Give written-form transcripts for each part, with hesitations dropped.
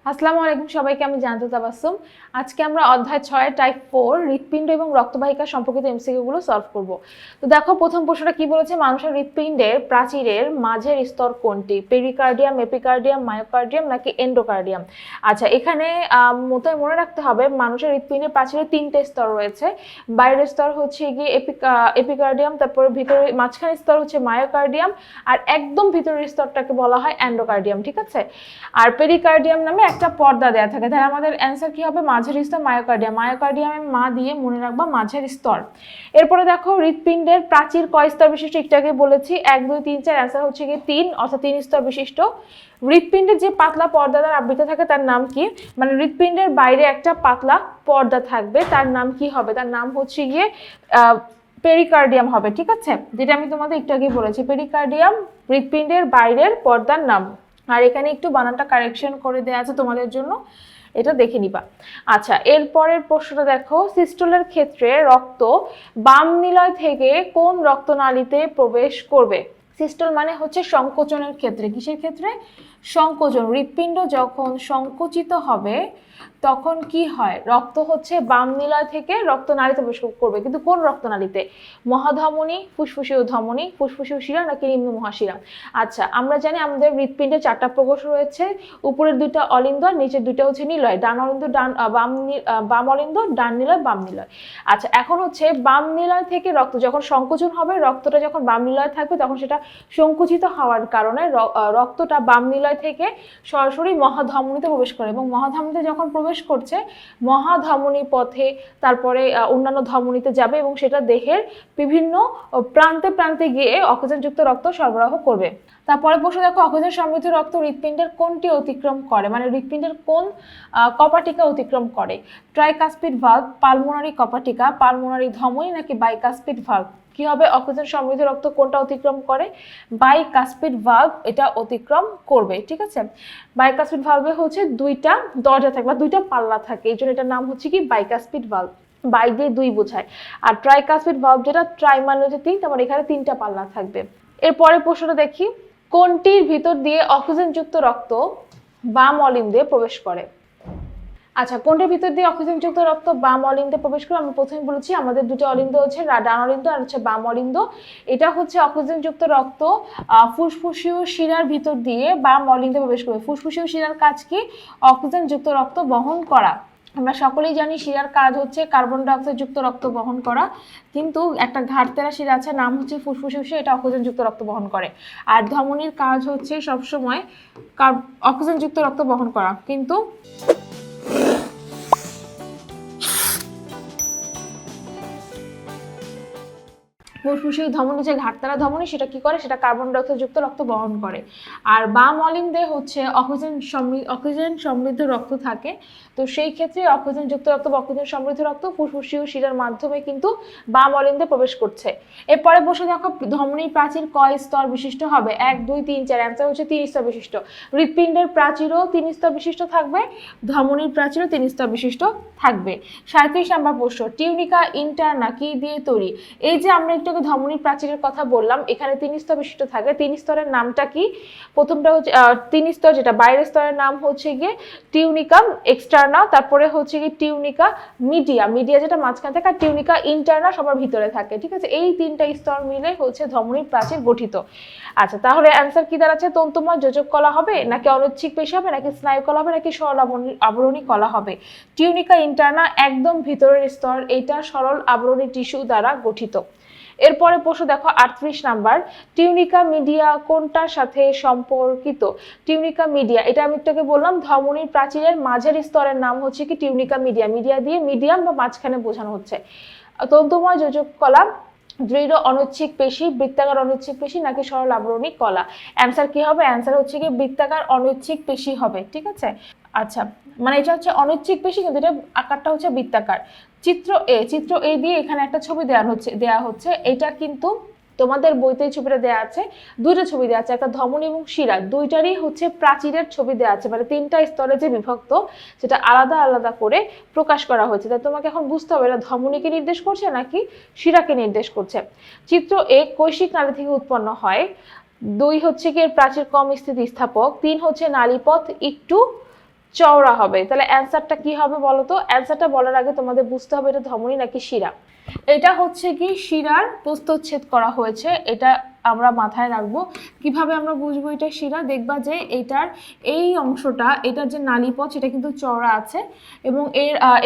আসসালামু আলাইকুম সবাইকে, আমি জানতে তাবাসসুম। আজকে আমরা অধ্যায় 6 টাইপ 4 হৃৎপিণ্ড এবং রক্তবাহিকা সম্পর্কিত এমসিকিউ গুলো সলভ করব। তো দেখো, প্রথম প্রশ্নটা কি বলেছে, মানুষের হৃৎপিণ্ডের প্রাচীরের মাঝের স্তর কোনটি? পেরিকার্ডিয়াম, এপিকার্ডিয়াম, মায়োকার্ডিয়াম নাকি এন্ডোকার্ডিয়াম? আচ্ছা, এখানে মনে রাখতে হবে মানুষের হৃৎপিণ্ডের প্রাচীরের তিনটে স্তর রয়েছে। বাইরের স্তর হচ্ছে গিয়ে এপিকার্ডিয়াম, তারপরে ভিতরে মাঝখানের স্তর হচ্ছে মায়োকার্ডিয়াম, আর একদম ভিতরের স্তরটাকে বলা হয় এন্ডোকার্ডিয়াম। ঠিক আছে, আর পেরিকার্ডিয়াম নামে একটা পর্দা দেয়া থাকে। তাহলে আমাদের অ্যান্সার কি হবে? মাঝের স্তর মায়োকার্ডিয়াম। মায়োকার্ডিয়ামে মা দিয়ে মনে রাখবা মাঝের স্তর। এরপরে দেখো, হৃৎপিণ্ডের প্রাচীর কয় স্তর বিশিষ্ট? একটু আগে বলেছি 1 2 3 4, অ্যান্সার হচ্ছে কি 3, অর্থাৎ 3 স্তর বিশিষ্ট। হৃৎপিণ্ডের যে পাতলা পর্দা দ্বারা আবৃত থাকে তার নাম কি? মানে হৃৎপিণ্ডের বাইরে একটা পাতলা পর্দা থাকবে, তার নাম কি হবে? তার নাম হচ্ছে গিয়ে পেরিকার্ডিয়াম হবে। ঠিক আছে, যেটা আমি তোমাদের একটু আগে বলেছি, পেরিকার্ডিয়াম হৃৎপিণ্ডের বাইরের পর্দার নাম। আর এখানে একটু বানানটা কারেকশন করে দেওয়া আছে তোমাদের জন্য, এটা দেখে নিবা। আচ্ছা, এরপরের প্রশ্নটা দেখো, সিস্টোলের ক্ষেত্রে রক্ত বাম নিলয় থেকে কোন রক্তনালীতে প্রবেশ করবে? সিস্টোল মানে হচ্ছে সংকোচনের ক্ষেত্রে। কিসের ক্ষেত্রে? সংকোচন। হৃৎপিণ্ড যখন সংকুচিত হবে তখন কি হয়? রক্ত হচ্ছে বাম নিলয় থেকে রক্তনালীতে প্রবেশ করবে, কিন্তু কোন রক্তনালীতে? মহাধমনী, ফুসফুসীয় ধমনী, ফুসফুসীয় শিরা নাকি নিম্ন মহাশিরা? আচ্ছা, আমরা জানি আমাদের হৃৎপিণ্ডে 4টা প্রকোষ্ঠ রয়েছে, উপরের 2টা অলিন্দ, নিচের 2টা হচ্ছে নিলয়। ডান অলিন্দ বাম অলিন্দ, ডান নিলয় বাম নিলয়। আচ্ছা, এখন হচ্ছে বাম নিলয় থেকে রক্ত যখন সংকোচন হবে, রক্তটা যখন বাম নিলয় থাকবে তখন সেটা সংকুচিত হওয়ার কারণে রক্তটা বাম নিলয় থেকে সরাসরি মহাধমনীতে প্রবেশ করে, এবং মহাধমনীতে যখন প্রবেশ করছে মহাধমনী পথে তারপরে অন্যান্য ধমনীতে যাবে, এবং সেটা দেহের বিভিন্ন প্রান্তে প্রান্তে গিয়ে অক্সিজেনযুক্ত রক্ত সরবরাহ করবে। তারপরে প্রশ্ন দেখো, অক্সিজেন সমৃদ্ধ রক্ত হৃৎপিণ্ডের কোনটি অতিক্রম করে? মানে হৃৎপিণ্ডের কোন কপাটিকা অতিক্রম করে? ট্রাইকাসপিড ভালভ, পালমোনারি কপাটিকা, পালমোনারি ধমনী নাকি বাইকাসপিড ভালভ? কি হবে? অক্সিজেন সমৃদ্ধ রক্ত কোনটা অতিক্রম করে? বাইকাসপিড ভালভ এটা অতিক্রম করবে। ঠিক আছে, বাইকাসপিড ভালভে হচ্ছে 2টা দরজা থাকে বা 2টা পাল্লা থাকে, এই জন্য এটার নাম হচ্ছে কি বাইকাসপিড ভালভ। বাই দিয়ে 2 বোঝায়। আর ট্রাইকাসপিড ভালভ যেটা, ট্রাই মানে হচ্ছে 3, তারপর এখানে 3টা পাল্লা থাকবে। এরপরে প্রশ্নটা দেখি, কোনটির ভিতর দিয়ে অক্সিজেনযুক্ত রক্ত বাম অলিন্দে প্রবেশ করে? আচ্ছা, কোনটার ভিতর দিয়ে অক্সিজেনযুক্ত রক্ত বাম অলিন্দে প্রবেশ করে? আমি প্রথমে বলেছি আমাদের 2টা অলিন্দ হচ্ছে, ডান অলিন্দ আর হচ্ছে বাম অলিন্দ। এটা হচ্ছে অক্সিজেনযুক্ত রক্ত ফুসফুসীয় শিরার ভিতর দিয়ে বাম অলিন্দে প্রবেশ করবে। ফুসফুসীয় শিরার কাজ কি? অক্সিজেনযুক্ত রক্ত বহন করা। আমরা সকলেই জানি শিরার কাজ হচ্ছে কার্বন ডাইঅক্সাইড যুক্ত রক্ত বহন করা, কিন্তু একটা ঘাড়তেরা শিরা আছে, নাম হচ্ছে ফুসফুসীয় শিরা, এটা অক্সিজেনযুক্ত রক্ত বহন করে। আর ধমনীর কাজ হচ্ছে সবসময় অক্সিজেনযুক্ত রক্ত বহন করা, কিন্তু ফুসফুসীয় ধমনী যে ঘাটতারা ধমনী, সেটা কি করে? সেটা কার্বন ডাইঅক্সাইড যুক্ত রক্ত বহন করে। আর বাম অলিন্দে হচ্ছে অক্সিজেন সমৃদ্ধ রক্ত থাকে, তো সেই ক্ষেত্রে অক্সিজেন যুক্ত রক্ত বা অক্সিজেন সমৃদ্ধ রক্ত ফুসফুসীয় শিরার মাধ্যমে কিন্তু বাম অলিন্দে প্রবেশ করছে। এরপরে বসে দেখো, ধমনীর প্রাচীর কয় স্তর বিশিষ্ট হবে? 1 2 3 4, অ্যান্সার হচ্ছে 3 স্তর বিশিষ্ট। হৃৎপিণ্ডের প্রাচীরও 3 স্তর বিশিষ্ট থাকবে, ধমনীর প্রাচীরও 3 স্তর বিশিষ্ট থাকবে। 37 নম্বর প্রশ্ন, টিউনিকা ইন্টারনা কি দিয়ে তৈরি? এই যে আমরা একটু ধমনীর প্রাচীরের কথা বললাম, এখানে 3 স্তর বিশিষ্ট থাকে। 3 স্তরের নামটা কি? প্রথমটা হচ্ছে 3 স্তর, যেটা বাইরের স্তরের নাম হচ্ছে গিয়ে টিউনিকা এক্সটার্না, তারপরে হচ্ছে গিয়ে টিউনিকা মিডিয়া যেটা মাঝখানে থাকে, আর টিউনিকা ইন্টারনা সবার ভিতরে থাকে। ঠিক আছে, এই 3টা স্তর মিলে হচ্ছে ধমনীর প্রাচীর গঠিত। আচ্ছা, তাহলে অ্যান্সার কি দাঁড়াচ্ছে? তন্তুময় যোজক কলা হবে নাকি অনৈচ্ছিক পেশী হবে নাকি স্নায়ু কলা হবে নাকি সরল আবরণী কলা হবে? টিউনিকা ইন্টারনা একদম ভিতরের স্তর, এটা সরল আবরণী টিস্যু দ্বারা গঠিত। এরপরে প্রশ্ন দেখো, 38 নাম্বার, টিউনিকা মিডিয়া কোনটার সাথে সম্পর্কিত? টিউনিকা মিডিয়া, এটা আমি একটু বললাম, ধমনীর প্রাচীরের মাঝের স্তরের নাম হচ্ছে কি টিউনিকা মিডিয়া দিয়ে মিডিয়াম বা মাঝখানে বোঝানো হচ্ছে। তন্তুময় যোজক কলা দৃঢ় অনৈচ্ছিক পেশী, বৃত্তাকার অনৈচ্ছিক পেশী নাকি সরল আবরণী কলা? অ্যান্সার কি হবে? অ্যান্সার হচ্ছে কি বৃত্তাকার অনৈচ্ছিক পেশী হবে। ঠিক আছে, আচ্ছা, মানে এটা হচ্ছে অনৈচ্ছিক পেশী, কিন্তু এটা আকারটা হচ্ছে বৃত্তাকার। চিত্র এ দিয়ে এখানে একটা ছবি দেয়া হচ্ছে, এটা কিন্তু তোমাদের বইতে ছবিটা দেয়া আছে, 2টা ছবি দেয়া আছে, একটা ধমনী এবং শিরা, 2টারই হচ্ছে প্রাচীরের ছবি দেয়া আছে, মানে 3টা স্তরে যে বিভক্ত সেটা আলাদা আলাদা করে প্রকাশ করা হয়েছে। তাই তোমাকে এখন বুঝতে হবে এটা ধমনীকে নির্দেশ করছে নাকি শিরাকে নির্দেশ করছে। চিত্র এ কৈশিক নালী থেকে উৎপন্ন হয়, 2 হচ্ছে কি এর প্রাচীর কম স্থিতিস্থাপক, 3 হচ্ছে নালীপথ একটু চওড়া হবে। তাহলে অ্যান্সারটা কি হবে বলো তো? অ্যান্সারটা বলার আগে তোমাদের বুঝতে হবে এটা ধমনী নাকি শিরা। এটা হচ্ছে কি শিরার প্রস্থচ্ছেদ করা হয়েছে, এটা আমরা মাথায় রাখবো। কিভাবে আমরা বুঝবো এটা শিরা? দেখবা যে এটার এই অংশটা, এটার যে নালীপথ সেটা কিন্তু চওড়া আছে এবং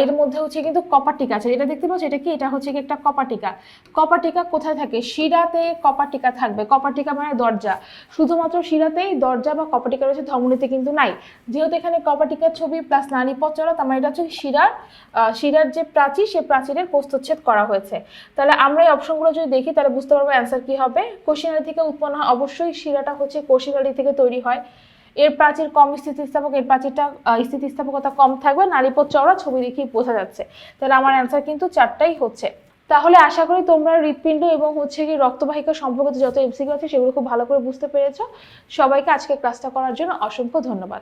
এর মধ্যে হচ্ছে কিন্তু কপাটিকা আছে। এটা দেখতে পাচ্ছ, এটা কি? এটা হচ্ছে কি একটা কপাটিকা। কপাটিকা কোথায় থাকে? শিরাতে কপাটিকা থাকবে। কপাটিকা মানে দরজা। শুধুমাত্র শিরাতেই দরজা বা কপাটিকা রয়েছে, ধমনীতে কিন্তু নাই। যেহেতু এখানে কপাটিকার ছবি প্লাস নালীপথ চওড়া, তার মানে এটা হচ্ছে শিরার যে প্রাচীর, সে প্রাচীরের প্রস্থচ্ছেদ করা হয়েছে। তাহলে আমরা এই অপশনগুলো যদি দেখি তাহলে বুঝতে পারবো অ্যান্সার কি হবে। কোষনালী থেকে উৎপন্ন হয়, অবশ্যই শিরাটা হচ্ছে কোষনালী থেকে তৈরি হয়। এর প্রাচীর কম স্থিতিস্থাপক, এর প্রাচীরটা স্থিতিস্থাপকতা কম থাকবে, নালীপথ চওড়া, ছবি দেখেই বোঝা যাচ্ছে। তাহলে আমার অ্যান্সার কিন্তু 4টাই হচ্ছে। তাহলে আশা করি তোমরা হৃৎপিণ্ড এবং হচ্ছে কি রক্তবাহিকা সম্পর্কিত যত এমসিকিউ আছে সেগুলো খুব ভালো করে বুঝতে পেরেছো। সবাইকে আজকে ক্লাসটা করার জন্য অসংখ্য ধন্যবাদ।